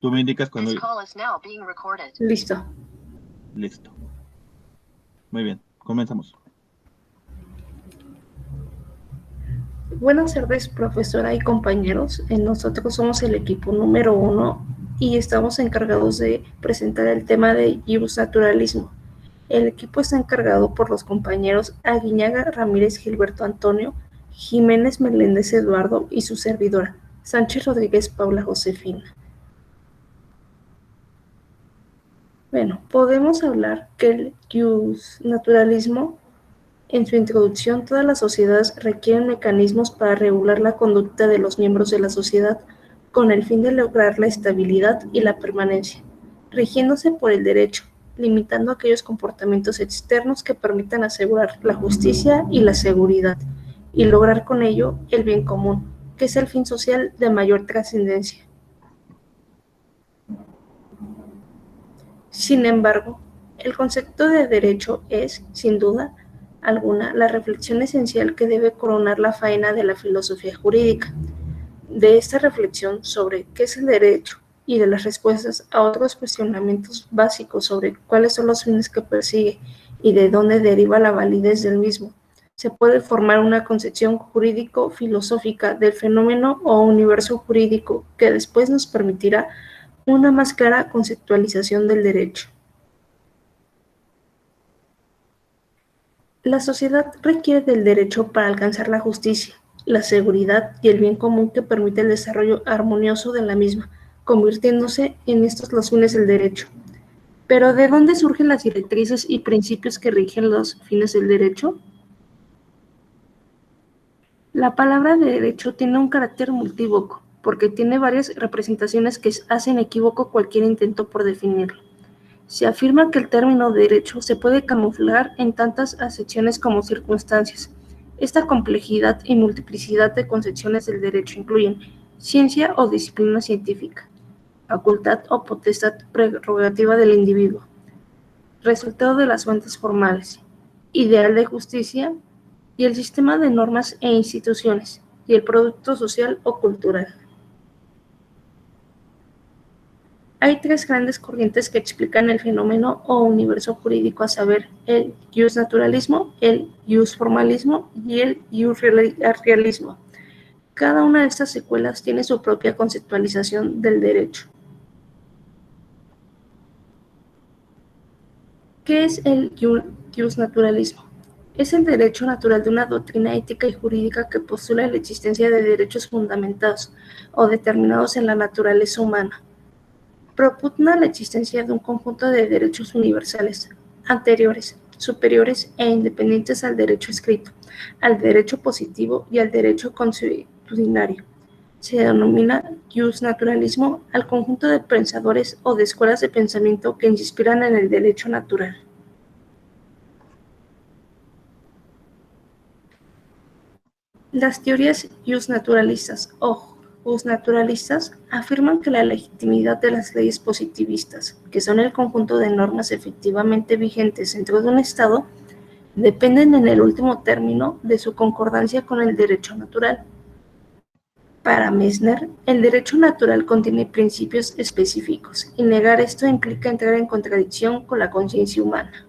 Tú me indicas cuando... Listo. Listo. Muy bien, comenzamos. Buenas tardes, profesora y compañeros. Nosotros somos el equipo número 1 y estamos encargados de presentar el tema de Ius Naturalismo. El equipo está encargado por los compañeros Aguiñaga Ramírez Gilberto Antonio, Jiménez Meléndez Eduardo y su servidora, Sánchez Rodríguez Paula Josefina. Bueno, podemos hablar que el Ius Naturalismo, en su introducción, todas las sociedades requieren mecanismos para regular la conducta de los miembros de la sociedad con el fin de lograr la estabilidad y la permanencia, rigiéndose por el derecho, limitando aquellos comportamientos externos que permitan asegurar la justicia y la seguridad, y lograr con ello el bien común, que es el fin social de mayor trascendencia. Sin embargo, el concepto de derecho es, sin duda alguna, la reflexión esencial que debe coronar la faena de la filosofía jurídica. De esta reflexión sobre qué es el derecho y de las respuestas a otros cuestionamientos básicos sobre cuáles son los fines que persigue y de dónde deriva la validez del mismo, se puede formar una concepción jurídico-filosófica del fenómeno o universo jurídico que después nos permitirá una más clara conceptualización del derecho. La sociedad requiere del derecho para alcanzar la justicia, la seguridad y el bien común que permite el desarrollo armonioso de la misma, convirtiéndose en estos los fines del derecho. Pero ¿de dónde surgen las directrices y principios que rigen los fines del derecho? La palabra de derecho tiene un carácter multívoco, porque tiene varias representaciones que hacen equívoco cualquier intento por definirlo. Se afirma que el término derecho se puede camuflar en tantas acepciones como circunstancias. Esta complejidad y multiplicidad de concepciones del derecho incluyen ciencia o disciplina científica, facultad o potestad prerrogativa del individuo, resultado de las fuentes formales, ideal de justicia y el sistema de normas e instituciones, y el producto social o cultural. Hay tres grandes corrientes que explican el fenómeno o universo jurídico, a saber, el iusnaturalismo, el iusformalismo y el iusrealismo. Cada una de estas secuelas tiene su propia conceptualización del derecho. ¿Qué es el iusnaturalismo? Es el derecho natural de una doctrina ética y jurídica que postula la existencia de derechos fundamentados o determinados en la naturaleza humana. Propugna la existencia de un conjunto de derechos universales, anteriores, superiores e independientes al derecho escrito, al derecho positivo y al derecho consuetudinario. Se denomina iusnaturalismo al conjunto de pensadores o de escuelas de pensamiento que inspiran en el derecho natural. Las teorías iusnaturalistas o justnaturalistas afirman que la legitimidad de las leyes positivistas, que son el conjunto de normas efectivamente vigentes dentro de un Estado, dependen en el último término de su concordancia con el derecho natural. Para Messner, el derecho natural contiene principios específicos, y negar esto implica entrar en contradicción con la conciencia humana.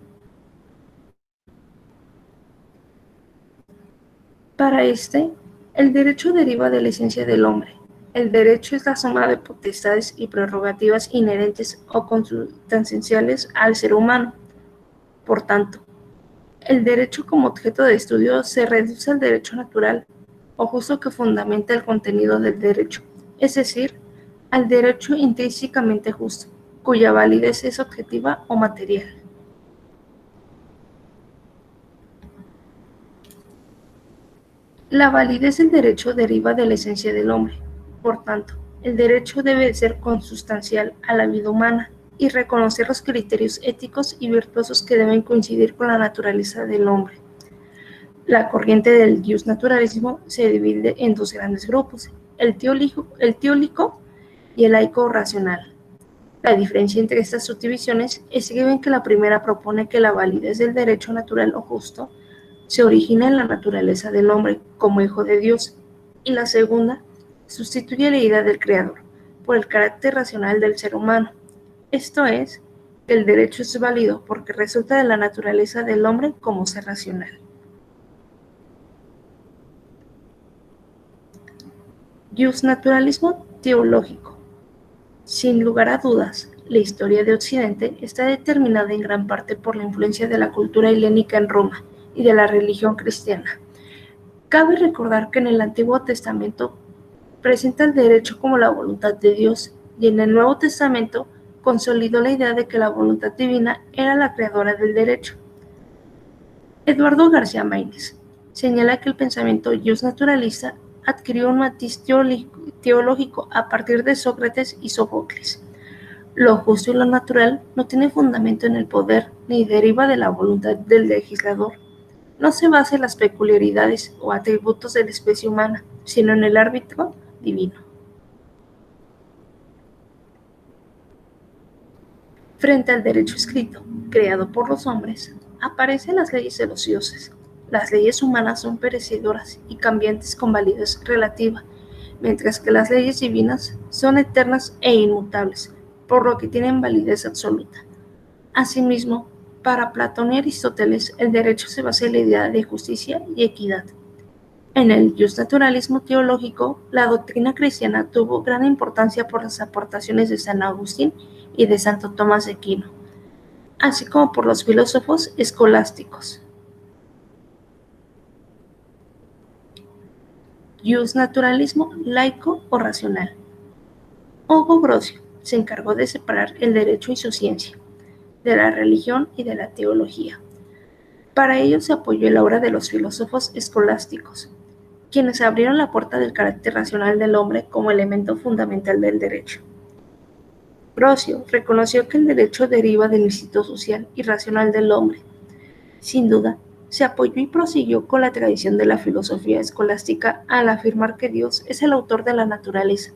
Para este, el derecho deriva de la esencia del hombre. El derecho es la suma de potestades y prerrogativas inherentes o consustanciales al ser humano. Por tanto, el derecho como objeto de estudio se reduce al derecho natural o justo que fundamenta el contenido del derecho, es decir, al derecho intrínsecamente justo, cuya validez es objetiva o material. La validez del derecho deriva de la esencia del hombre. Por tanto, el derecho debe ser consustancial a la vida humana y reconocer los criterios éticos y virtuosos que deben coincidir con la naturaleza del hombre. La corriente del iusnaturalismo se divide en dos grandes grupos, el teólico y el laico racional. La diferencia entre estas subdivisiones es que la primera propone que la validez del derecho natural o justo se origina en la naturaleza del hombre como hijo de Dios, y la segunda sustituye la idea del creador, por el carácter racional del ser humano. Esto es, que el derecho es válido porque resulta de la naturaleza del hombre como ser racional. Justnaturalismo teológico. Sin lugar a dudas, la historia de Occidente está determinada en gran parte por la influencia de la cultura helénica en Roma y de la religión cristiana. Cabe recordar que en el Antiguo Testamento presenta el derecho como la voluntad de Dios y en el Nuevo Testamento consolidó la idea de que la voluntad divina era la creadora del derecho. Eduardo García Maínez señala que el pensamiento justnaturalista adquirió un matiz teológico a partir de Sócrates y Sófocles. Lo justo y lo natural no tiene fundamento en el poder ni deriva de la voluntad del legislador. No se basa en las peculiaridades o atributos de la especie humana, sino en el árbitro divino. Frente al derecho escrito, creado por los hombres, aparecen las leyes de los dioses. Las leyes humanas son perecedoras y cambiantes con validez relativa, mientras que las leyes divinas son eternas e inmutables, por lo que tienen validez absoluta. Asimismo, para Platón y Aristóteles, el derecho se basa en la idea de justicia y equidad. En el justnaturalismo teológico, la doctrina cristiana tuvo gran importancia por las aportaciones de San Agustín y de Santo Tomás de Aquino, así como por los filósofos escolásticos. Justnaturalismo laico o racional. Hugo Grocio se encargó de separar el derecho y su ciencia, de la religión y de la teología. Para ello se apoyó en la obra de los filósofos escolásticos, quienes abrieron la puerta del carácter racional del hombre como elemento fundamental del derecho. Grocio reconoció que el derecho deriva del instinto social y racional del hombre. Sin duda, se apoyó y prosiguió con la tradición de la filosofía escolástica al afirmar que Dios es el autor de la naturaleza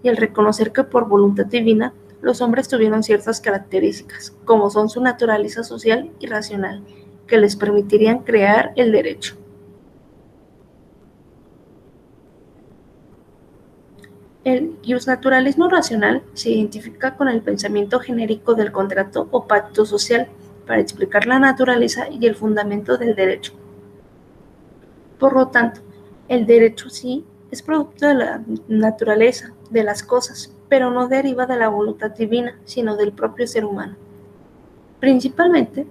y al reconocer que por voluntad divina los hombres tuvieron ciertas características, como son su naturaleza social y racional, que les permitirían crear el derecho. El justnaturalismo racional se identifica con el pensamiento genérico del contrato o pacto social para explicar la naturaleza y el fundamento del derecho. Por lo tanto, el derecho sí es producto de la naturaleza de las cosas, pero no deriva de la voluntad divina, sino del propio ser humano, principalmente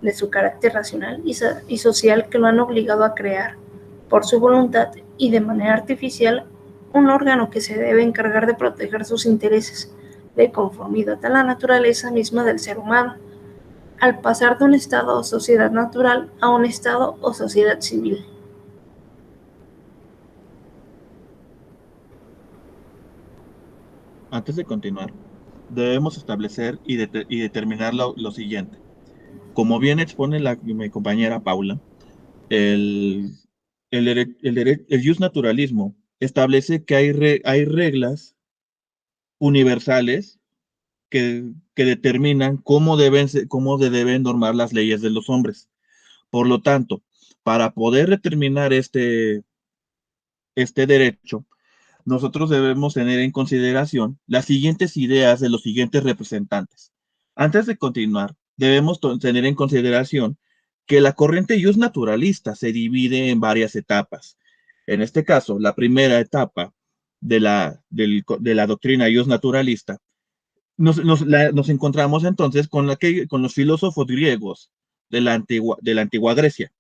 de su carácter racional y social que lo han obligado a crear, por su voluntad y de manera artificial, un órgano que se debe encargar de proteger sus intereses, de conformidad a la naturaleza misma del ser humano, al pasar de un estado o sociedad natural a un estado o sociedad civil. Antes de continuar, debemos establecer y determinar lo siguiente. Como bien expone mi compañera Paula, el justnaturalismo establece que hay reglas universales que determinan cómo se deben normar las leyes de los hombres. Por lo tanto, para poder determinar este derecho, nosotros debemos tener en consideración las siguientes ideas de los siguientes representantes. Antes de continuar, debemos tener en consideración que la corriente justnaturalista se divide en varias etapas. En este caso, la primera etapa de la doctrina justnaturalista nos encontramos entonces con los filósofos griegos de la antigua Grecia.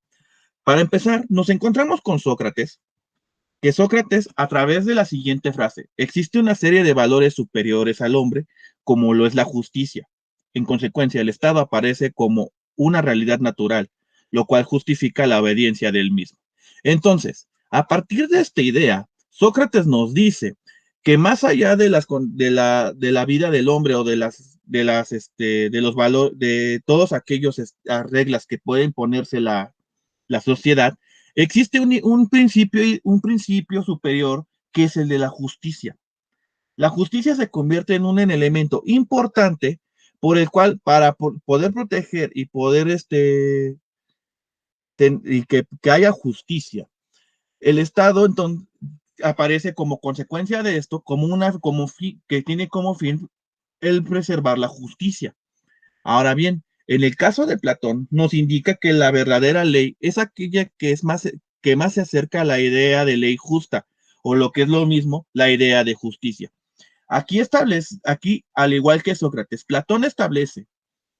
Para empezar, nos encontramos con Sócrates, que Sócrates, a través de la siguiente frase, existe una serie de valores superiores al hombre, como lo es la justicia. En consecuencia, el Estado aparece como una realidad natural, lo cual justifica la obediencia del mismo. Entonces, a partir de esta idea, Sócrates nos dice que más allá de la vida del hombre o de los valores, de todos aquellos reglas que pueden ponerse la sociedad, existe un principio superior que es el de la justicia. La justicia se convierte en un elemento importante por el cual, para poder proteger y poder y que haya justicia, el Estado entonces aparece como consecuencia de esto, que tiene como fin el preservar la justicia. Ahora bien, en el caso de Platón, nos indica que la verdadera ley es aquella que más se acerca a la idea de ley justa, o lo que es lo mismo, la idea de justicia. Aquí, al igual que Sócrates, Platón establece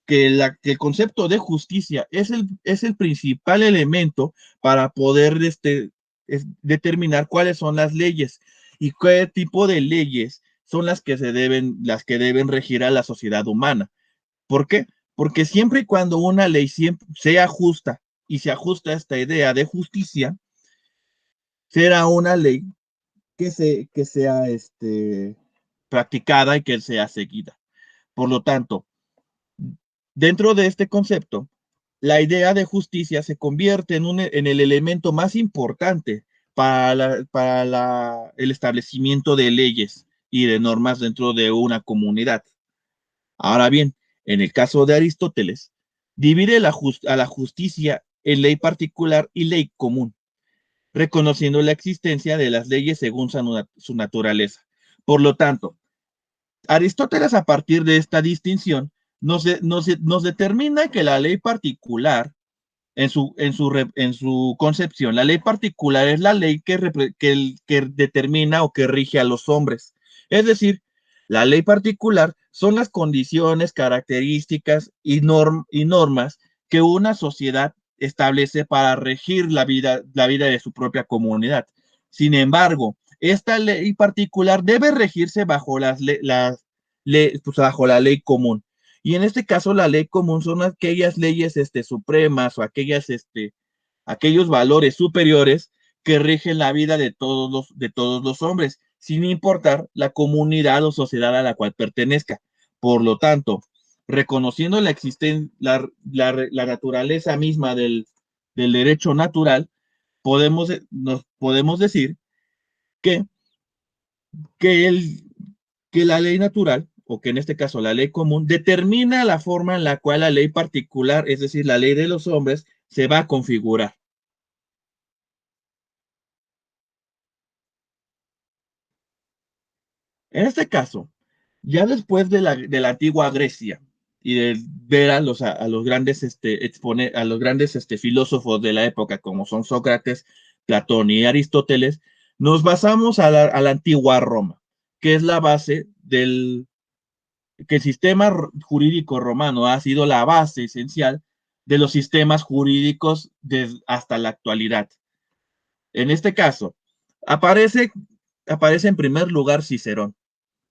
que el concepto de justicia es el principal elemento para poder determinar cuáles son las leyes y qué tipo de leyes son las que deben regir a la sociedad humana. ¿Por qué? Porque siempre y cuando una ley sea justa y se ajusta a esta idea de justicia, será una ley que sea practicada y que sea seguida. Por lo tanto, dentro de este concepto, la idea de justicia se convierte en el elemento más importante para el establecimiento de leyes y de normas dentro de una comunidad. Ahora bien, en el caso de Aristóteles, divide a la justicia en ley particular y ley común, reconociendo la existencia de las leyes según su naturaleza. Por lo tanto, Aristóteles, a partir de esta distinción, nos determina que la ley particular, en su concepción, la ley particular es la ley que determina o que rige a los hombres. Es decir, la ley particular son las condiciones, características y normas que una sociedad establece para regir la vida de su propia comunidad. Sin embargo, esta ley particular debe regirse pues, bajo la ley común. Y en este caso, la ley común son aquellas leyes supremas o aquellos valores superiores que rigen la vida de todos los hombres, sin importar la comunidad o sociedad a la cual pertenezca. Por lo tanto, reconociendo la naturaleza misma del derecho natural, nos podemos decir que, que, el, que la ley natural, o que en este caso la ley común, determina la forma en la cual la ley particular, es decir, la ley de los hombres, se va a configurar. En este caso, ya después de la antigua Grecia y de ver a los grandes, a los grandes filósofos de la época, como son Sócrates, Platón y Aristóteles, nos basamos a la antigua Roma, que es la base que el sistema jurídico romano ha sido la base esencial de los sistemas jurídicos hasta la actualidad. En este caso, aparece, aparece en primer lugar Cicerón.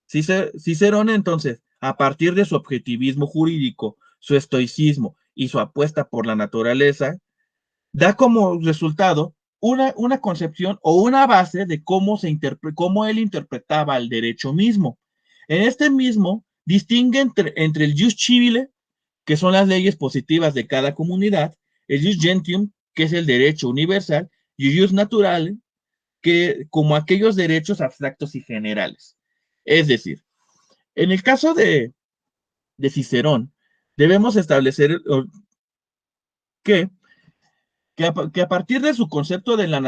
Cicerón, entonces, a partir de su objetivismo jurídico, su estoicismo y su apuesta por la naturaleza, da como resultado una concepción o una base de cómo él interpretaba el derecho mismo. En este mismo, distingue entre el jus civile, que son las leyes positivas de cada comunidad, el jus gentium, que es el derecho universal, y el jus naturale, que como aquellos derechos abstractos y generales. Es decir, en el caso de Cicerón, debemos establecer que, que a partir de su concepto de la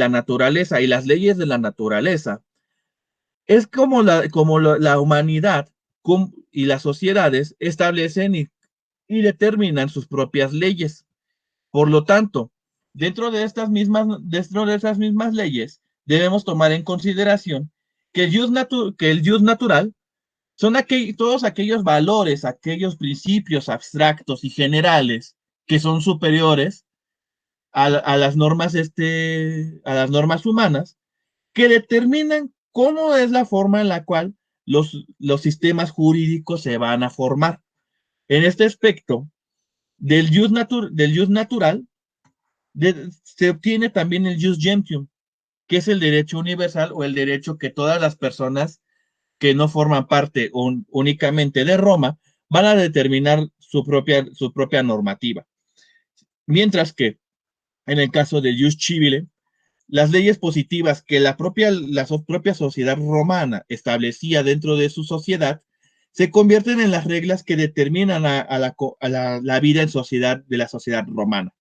naturaleza y las leyes de la naturaleza, es como la humanidad y las sociedades establecen y determinan sus propias leyes. Por lo tanto, dentro de esas mismas leyes, debemos tomar en consideración que el jus natural son todos aquellos valores, aquellos principios abstractos y generales que son superiores a las normas, a las normas humanas, que determinan cómo es la forma en la cual los sistemas jurídicos se van a formar. En este aspecto, del jus natural, se obtiene también el jus gentium, que es el derecho universal o el derecho que todas las personas que no forman parte únicamente de Roma van a determinar su propia normativa. Mientras que en el caso del jus civile, las leyes positivas que la propia sociedad romana establecía dentro de su sociedad se convierten en las reglas que determinan la vida en sociedad de la sociedad romana.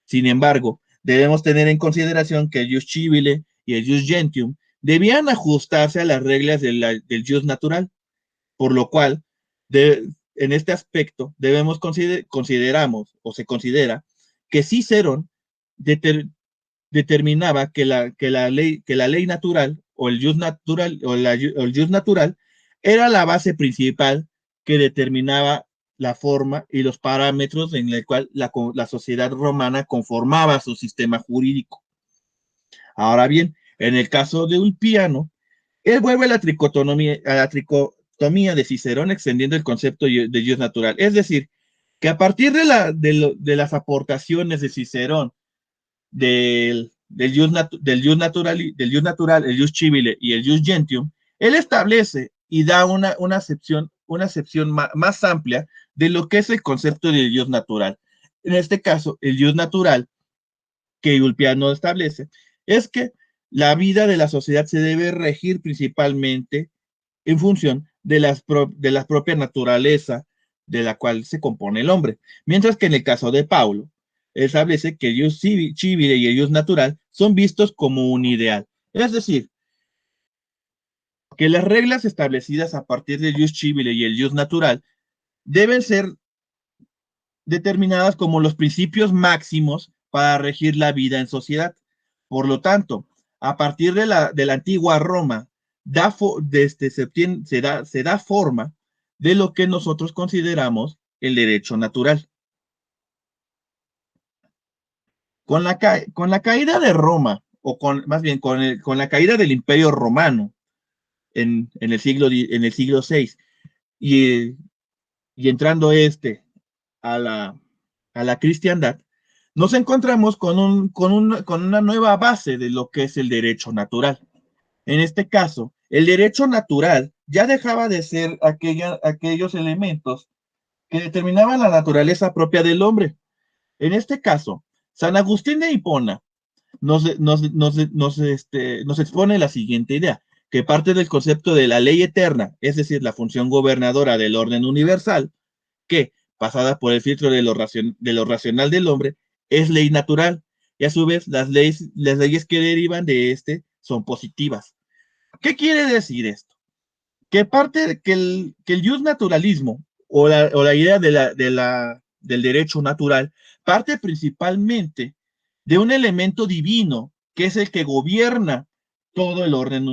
Sin embargo, debemos tener en consideración que el jus civile y el jus gentium debían ajustarse a las reglas del jus natural, por lo cual, en este aspecto, consideramos o se considera que Cicerón determinaba que la ley natural o el jus natural o el jus natural era la base principal que determinaba la forma y los parámetros en el cual la sociedad romana conformaba su sistema jurídico. Ahora bien, en el caso de Ulpiano, él vuelve a la tricotomía de Cicerón, extendiendo el concepto de jus natural. Es decir, que a partir de las aportaciones de Cicerón del jus natural, el jus civile y el jus gentium, él establece y da una acepción más amplia de lo que es el concepto del jus natural. En este caso, el jus natural que Ulpiano establece es que la vida de la sociedad se debe regir principalmente en función de la propia naturaleza de la cual se compone el hombre. Mientras que en el caso de Paulo, establece que el jus civile y el jus natural son vistos como un ideal. Es decir, que las reglas establecidas a partir del jus civile y el jus natural deben ser determinadas como los principios máximos para regir la vida en sociedad. Por lo tanto, a partir de la antigua Roma, se da forma de lo que nosotros consideramos el derecho natural. Con la caída de Roma, o más bien con la caída del Imperio Romano en el siglo VI, y entrando a la cristiandad, nos encontramos con una nueva base de lo que es el derecho natural. En este caso, el derecho natural ya dejaba de ser aquellos elementos que determinaban la naturaleza propia del hombre. En este caso, San Agustín de Hipona nos expone la siguiente idea, que parte del concepto de la ley eterna, es decir, la función gobernadora del orden universal, que, pasada por el filtro de lo racional del hombre, es ley natural, y a su vez las leyes que derivan de son positivas. ¿Qué quiere decir esto? Que el jus naturalismo o la idea del derecho natural parte principalmente de un elemento divino que es el que gobierna todo el orden,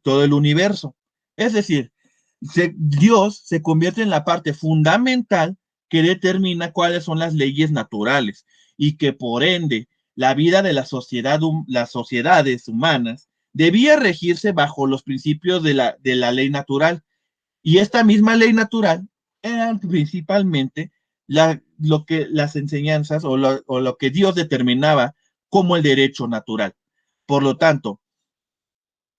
todo el universo. Es decir, Dios se convierte en la parte fundamental que determina cuáles son las leyes naturales y que por ende la vida de las sociedades humanas debía regirse bajo los principios de la ley natural. Y esta misma ley natural eran principalmente las enseñanzas o lo que Dios determinaba como el derecho natural. Por lo tanto,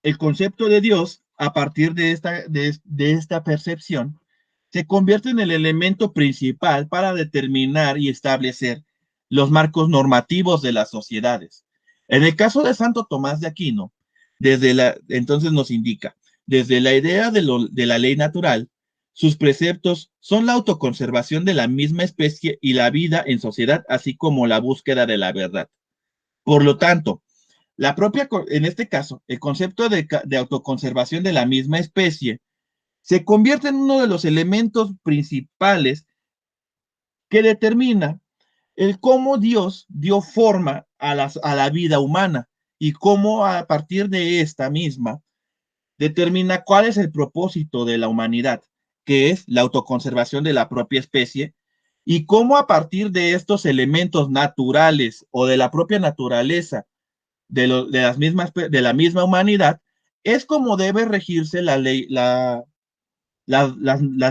el concepto de Dios, a partir de esta percepción, se convierte en el elemento principal para determinar y establecer los marcos normativos de las sociedades. En el caso de Santo Tomás de Aquino, entonces nos indica, desde la idea de la ley natural, sus preceptos son la autoconservación de la misma especie y la vida en sociedad, así como la búsqueda de la verdad. Por lo tanto, en este caso, el concepto de autoconservación de la misma especie se convierte en uno de los elementos principales que determina el cómo Dios dio forma a la vida humana y cómo a partir de esta misma determina cuál es el propósito de la humanidad, que es la autoconservación de la propia especie, y cómo a partir de estos elementos naturales o de la propia naturaleza de la misma humanidad, es como debe regirse las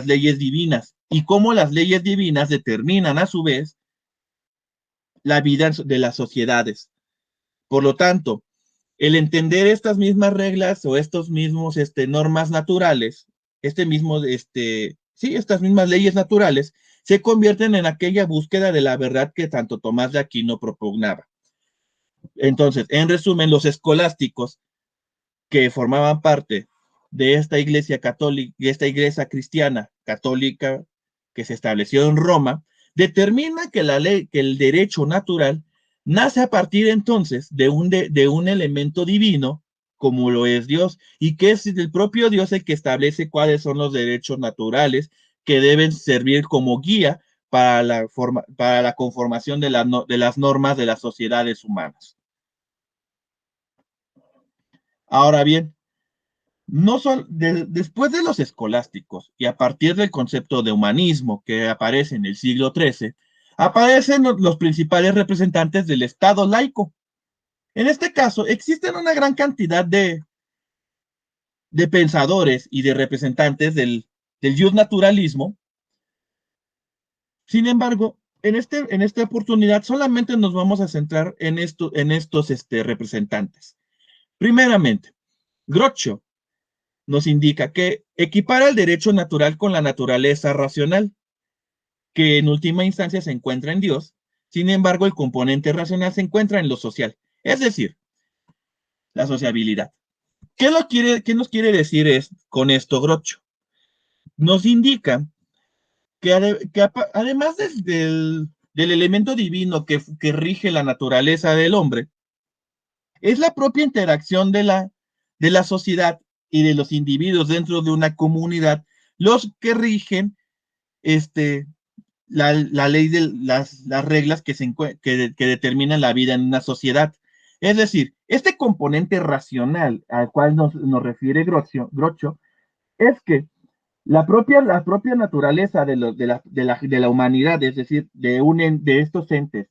leyes divinas y cómo las leyes divinas determinan a su vez la vida de las sociedades. Por lo tanto, el entender estas mismas reglas o estos mismos normas naturales, estas mismas leyes naturales, se convierten en aquella búsqueda de la verdad que tanto Tomás de Aquino propugnaba. Entonces, en resumen, los escolásticos que formaban parte de esta iglesia católica, de esta iglesia cristiana católica que se estableció en Roma, determina que el derecho natural nace a partir entonces de un elemento divino como lo es Dios, y que es el propio Dios el que establece cuáles son los derechos naturales que deben servir como guía para la conformación de las normas de las sociedades humanas. Ahora bien, después de los escolásticos y a partir del concepto de humanismo que aparece en el siglo XIII, aparecen los principales representantes del Estado laico. En este caso, existen una gran cantidad de pensadores y de representantes del justnaturalismo. Sin embargo, en esta oportunidad solamente nos vamos a centrar en estos representantes. Primeramente, Groucho nos indica que equipara el derecho natural con la naturaleza racional, que en última instancia se encuentra en Dios. Sin embargo, el componente racional se encuentra en lo social, es decir, la sociabilidad. ¿Qué nos quiere decir con esto Groucho? Nos indica que además del elemento divino que rige la naturaleza del hombre, es la propia interacción de la sociedad y de los individuos dentro de una comunidad los que rigen la ley de las reglas que determinan la vida en una sociedad. Es decir, este componente racional al cual nos refiere Groucho es que la propia naturaleza de la humanidad, es decir, de estos entes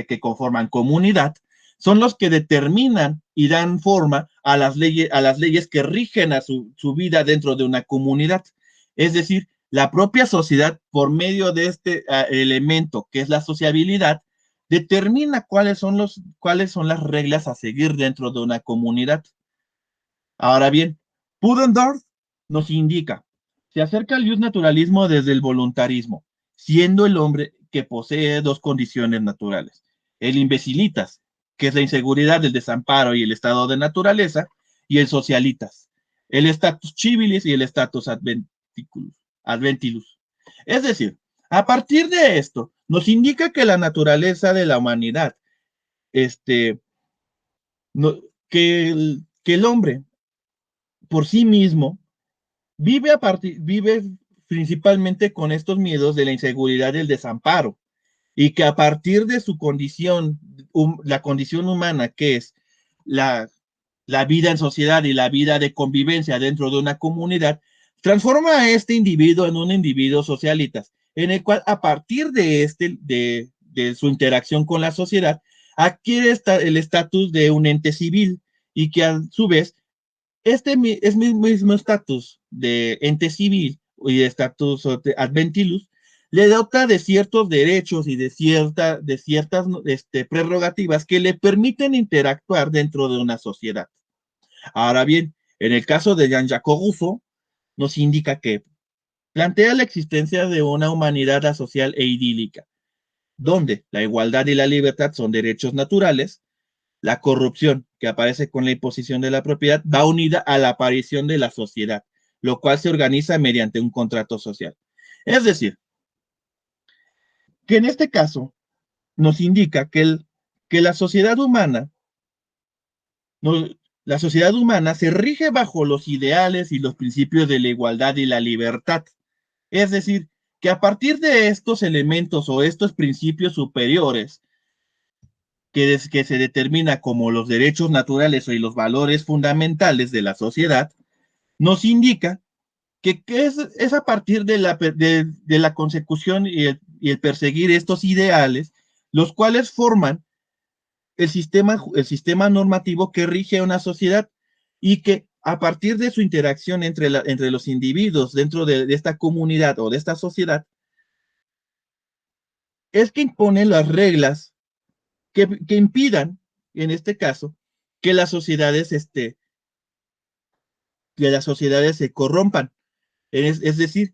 que conforman comunidad, son los que determinan y dan forma a las leyes que rigen a su vida dentro de una comunidad. Es decir, la propia sociedad, por medio de este elemento que es la sociabilidad, determina cuáles son las reglas a seguir dentro de una comunidad. Ahora bien, Pudendorf nos indica, se acerca al naturalismo desde el voluntarismo, siendo el hombre que posee dos condiciones naturales. El imbecilitas, que es la inseguridad, el desamparo y el estado de naturaleza, y el socialitas, el status civilis y el status adventilus. Es decir, a partir de esto, nos indica que la naturaleza de la humanidad, no, que el hombre por sí mismo vive principalmente con estos miedos de la inseguridad y el desamparo, y que a partir de su condición, la condición humana, que es la, la vida en sociedad y la vida de convivencia dentro de una comunidad, transforma a este individuo en un individuo socialitas, en el cual a partir de su interacción con la sociedad, adquiere el estatus de un ente civil y que a su vez es mismo estatus de ente civil y de estatus adventilus le dota de ciertos derechos y de ciertas prerrogativas que le permiten interactuar dentro de una sociedad. Ahora bien, en el caso de Jean-Jacques Rousseau, nos indica que plantea la existencia de una humanidad asocial e idílica, donde la igualdad y la libertad son derechos naturales. La corrupción que aparece con la imposición de la propiedad va unida a la aparición de la sociedad, lo cual se organiza mediante un contrato social. Es decir, que en este caso nos indica que no, la sociedad humana se rige bajo los ideales y los principios de la igualdad y la libertad. Es decir, que a partir de estos elementos o estos principios superiores, que se determina como los derechos naturales y los valores fundamentales de la sociedad, nos indica que es a partir de la consecución y el perseguir estos ideales, los cuales forman el sistema normativo que rige a una sociedad y que a partir de su interacción entre los individuos dentro de esta comunidad o de esta sociedad, es que impone las reglas que impidan, en este caso, que las sociedades, se corrompan. Es decir,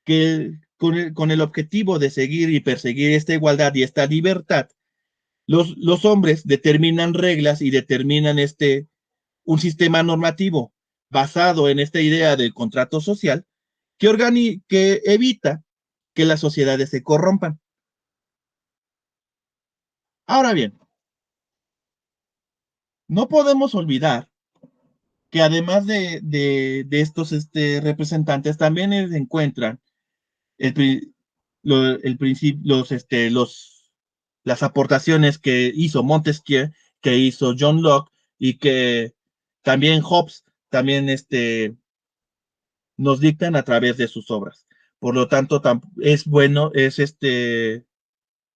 que con el objetivo de seguir y perseguir esta igualdad y esta libertad, los hombres determinan reglas y determinan un sistema normativo basado en esta idea del contrato social que evita que las sociedades se corrompan. Ahora bien, no podemos olvidar que además de estos representantes, también se encuentran el, el principio, las aportaciones que hizo Montesquieu, que hizo John Locke, y que también Hobbes también nos dictan a través de sus obras. Por lo tanto, es bueno,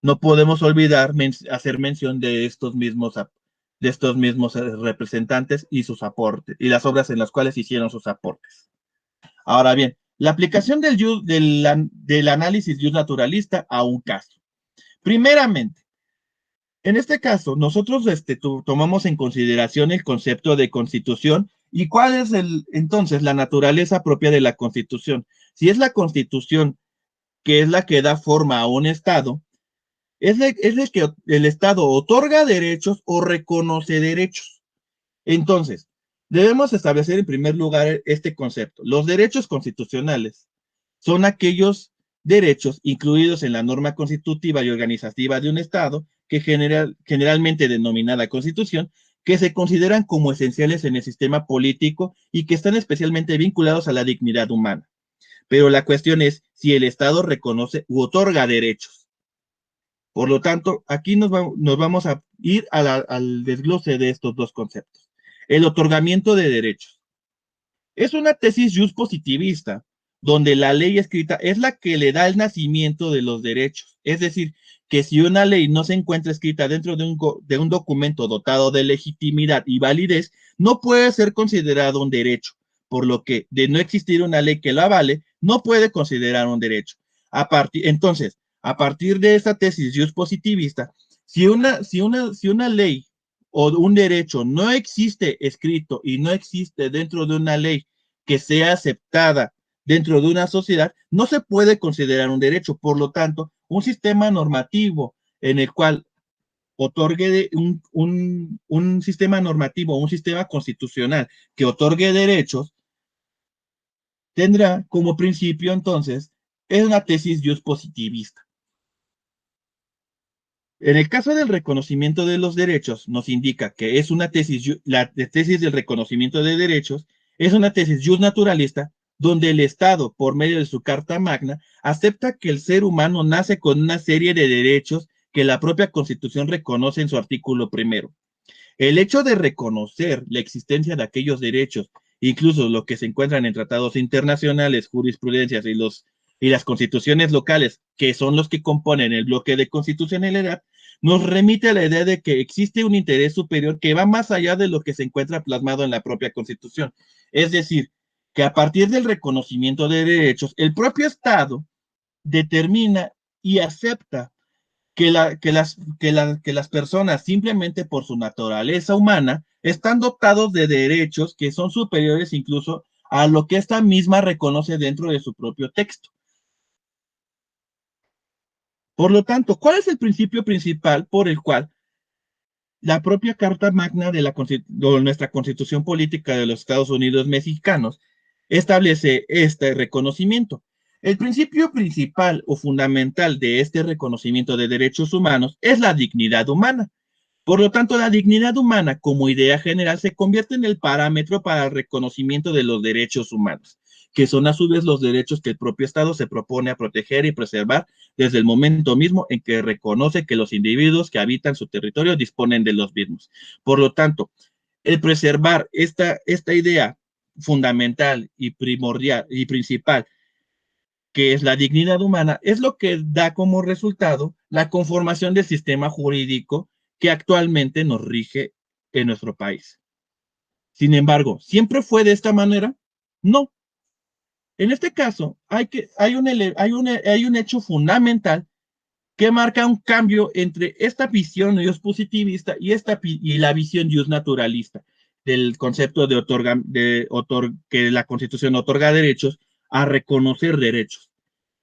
no podemos olvidar hacer mención de estos mismos representantes y sus aportes, y las obras en las cuales hicieron sus aportes. Ahora bien, la aplicación del análisis naturalista a un caso. Primeramente, en este caso, nosotros tomamos en consideración el concepto de constitución y cuál es entonces la naturaleza propia de la constitución. Si es la constitución que es la que da forma a un Estado, es el que el Estado otorga derechos o reconoce derechos. Entonces, debemos establecer en primer lugar este concepto. Los derechos constitucionales son aquellos derechos incluidos en la norma constitutiva y organizativa de un Estado, que generalmente denominada Constitución, que se consideran como esenciales en el sistema político y que están especialmente vinculados a la dignidad humana. Pero la cuestión es si el Estado reconoce u otorga derechos. Por lo tanto, aquí nos vamos a ir al desglose de estos dos conceptos. El otorgamiento de derechos. Es una tesis positivista, donde la ley escrita es la que le da el nacimiento de los derechos. Es decir, que si una ley no se encuentra escrita dentro de un documento dotado de legitimidad y validez, no puede ser considerado un derecho, por lo que de no existir una ley que lo avale, no puede considerar un derecho. Entonces, a partir de esta tesis positivista, si una ley o un derecho no existe escrito y no existe dentro de una ley que sea aceptada dentro de una sociedad, no se puede considerar un derecho. Por lo tanto, un sistema normativo en el cual otorgue un sistema normativo, un sistema constitucional que otorgue derechos, tendrá como principio entonces, es una tesis positivista. En el caso del reconocimiento de los derechos, nos indica que es una tesis, la tesis del reconocimiento de derechos, es una tesis naturalista, donde el Estado, por medio de su Carta Magna, acepta que el ser humano nace con una serie de derechos que la propia Constitución reconoce en su artículo primero. El hecho de reconocer la existencia de aquellos derechos, incluso lo que se encuentran en tratados internacionales, jurisprudencias y las constituciones locales, que son los que componen el bloque de constitucionalidad, nos remite a la idea de que existe un interés superior que va más allá de lo que se encuentra plasmado en la propia Constitución. Es decir, que a partir del reconocimiento de derechos, el propio Estado determina y acepta que las personas, simplemente por su naturaleza humana, están dotados de derechos que son superiores incluso a lo que esta misma reconoce dentro de su propio texto. Por lo tanto, ¿cuál es el principio principal por el cual la propia Carta Magna de nuestra Constitución Política de los Estados Unidos Mexicanos establece este reconocimiento? El principio principal o fundamental de este reconocimiento de derechos humanos es la dignidad humana. Por lo tanto, la dignidad humana como idea general se convierte en el parámetro para el reconocimiento de los derechos humanos, que son a su vez los derechos que el propio Estado se propone a proteger y preservar desde el momento mismo en que reconoce que los individuos que habitan su territorio disponen de los mismos. Por lo tanto, el preservar esta idea fundamental y primordial y principal, que es la dignidad humana, es lo que da como resultado la conformación del sistema jurídico que actualmente nos rige en nuestro país. Sin embargo, ¿siempre fue de esta manera? No. En este caso, hay un hecho fundamental que marca un cambio entre esta visión positivista y la visión naturalista del concepto que la Constitución otorga derechos a reconocer derechos.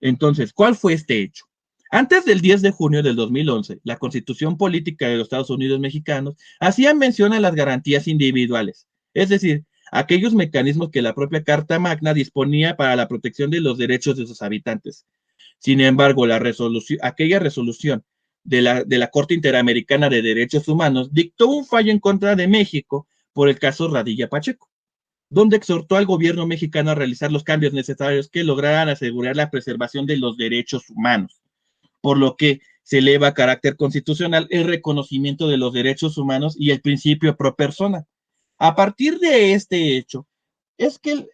Entonces, ¿cuál fue este hecho? Antes del 10 de junio del 2011, la Constitución Política de los Estados Unidos Mexicanos hacía mención a las garantías individuales, es decir, aquellos mecanismos que la propia Carta Magna disponía para la protección de los derechos de sus habitantes. Sin embargo, aquella resolución de la Corte Interamericana de Derechos Humanos dictó un fallo en contra de México por el caso Radilla Pacheco. donde exhortó al gobierno mexicano a realizar los cambios necesarios que lograran asegurar la preservación de los derechos humanos, por lo que se eleva a carácter constitucional el reconocimiento de los derechos humanos y el principio pro persona. A partir de este hecho, es que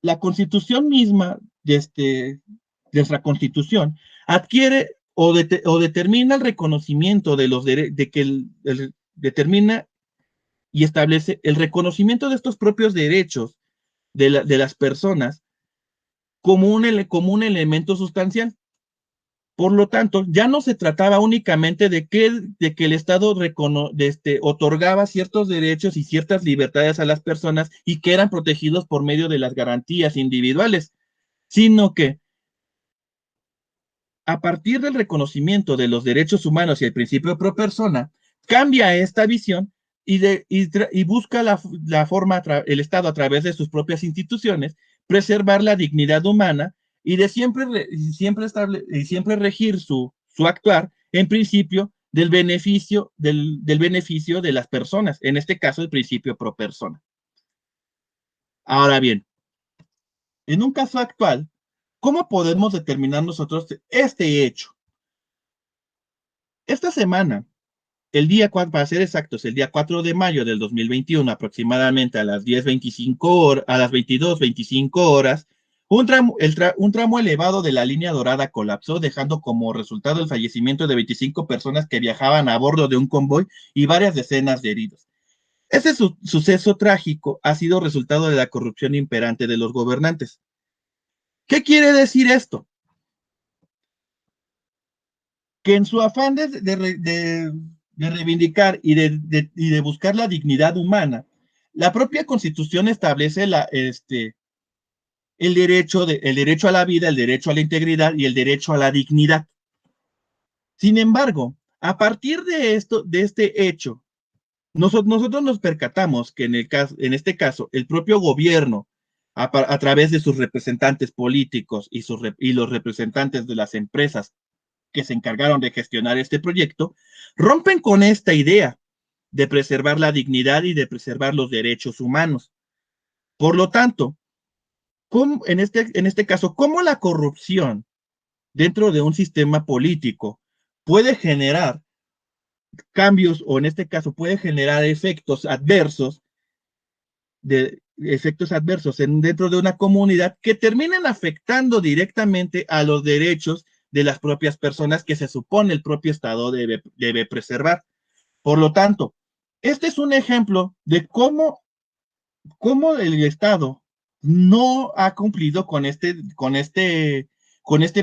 la constitución misma de nuestra constitución adquiere o determina el reconocimiento de los de que determina y establece el reconocimiento de estos propios derechos de las personas como un elemento sustancial. Por lo tanto, ya no se trataba únicamente de que el Estado otorgaba ciertos derechos y ciertas libertades a las personas y que eran protegidos por medio de las garantías individuales, sino que a partir del reconocimiento de los derechos humanos y el principio pro persona, cambia esta visión y busca la forma, el Estado a través de sus propias instituciones, preservar la dignidad humana y de siempre regir su actuar en principio del beneficio de las personas, en este caso el principio pro persona. Ahora bien, en un caso actual, ¿cómo podemos determinar nosotros este hecho? Esta semana, para ser exactos, el día 4 de mayo del 2021, aproximadamente a las 10:25 horas, a las 22:25 horas, un tramo elevado de la línea dorada colapsó, dejando como resultado el fallecimiento de 25 personas que viajaban a bordo de un convoy y varias decenas de heridos. Este suceso trágico ha sido resultado de la corrupción imperante de los gobernantes. ¿Qué quiere decir esto? Que en su afán de reivindicar y de buscar la dignidad humana, la propia Constitución establece el derecho a la vida, el derecho a la integridad y el derecho a la dignidad. Sin embargo, a partir de este hecho, nosotros nos percatamos que en este caso, el propio gobierno, a través de sus representantes políticos y los representantes de las empresas que se encargaron de gestionar este proyecto, rompen con esta idea de preservar la dignidad y de preservar los derechos humanos. Por lo tanto, en este caso, ¿cómo la corrupción dentro de un sistema político puede generar cambios o en este caso puede generar efectos adversos dentro de una comunidad que terminan afectando directamente a los derechos de las propias personas que se supone el propio Estado debe preservar? Por lo tanto, este es un ejemplo de cómo el Estado no ha cumplido con este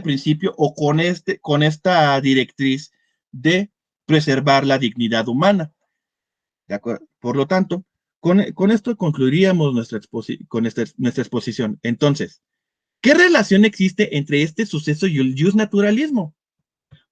principio o con esta directriz de preservar la dignidad humana. ¿De acuerdo? Por lo tanto, con esto concluiríamos nuestra exposición. Entonces, ¿qué relación existe entre este suceso y el justnaturalismo?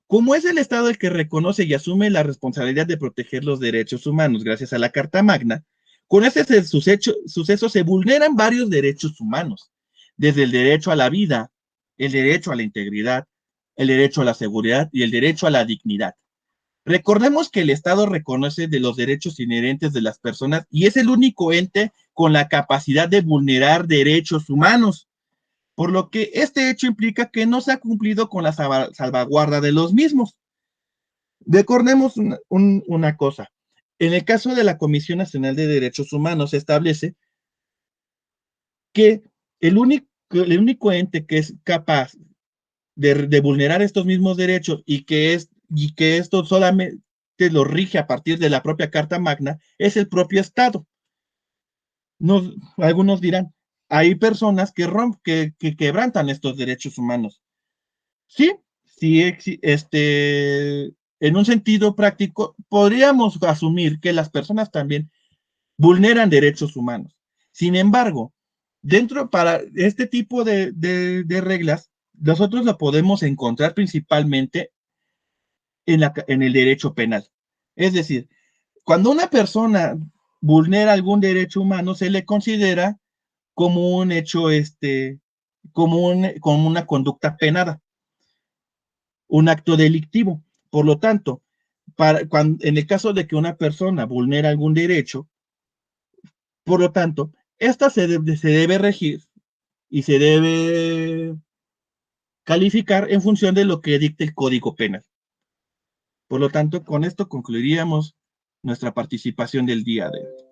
Como es el Estado el que reconoce y asume la responsabilidad de proteger los derechos humanos gracias a la Carta Magna, con este suceso se vulneran varios derechos humanos, desde el derecho a la vida, el derecho a la integridad, el derecho a la seguridad y el derecho a la dignidad. Recordemos que el Estado reconoce de los derechos inherentes de las personas y es el único ente con la capacidad de vulnerar derechos humanos, por lo que este hecho implica que no se ha cumplido con la salvaguarda de los mismos. Recordemos una cosa. En el caso de la Comisión Nacional de Derechos Humanos se establece que el único ente que es capaz de vulnerar estos mismos derechos y que esto solamente lo rige a partir de la propia Carta Magna es el propio Estado. Algunos dirán, hay personas que quebrantan estos derechos humanos. Sí, sí, en un sentido práctico, podríamos asumir que las personas también vulneran derechos humanos. Sin embargo, para este tipo de reglas, nosotros lo podemos encontrar principalmente en el derecho penal. Es decir, cuando una persona vulnera algún derecho humano, se le considera como un hecho, como una conducta penada, un acto delictivo. Por lo tanto, en el caso de que una persona vulnera algún derecho, por lo tanto, esta se debe regir y se debe calificar en función de lo que dicte el Código Penal. Por lo tanto, con esto concluiríamos nuestra participación del día de hoy.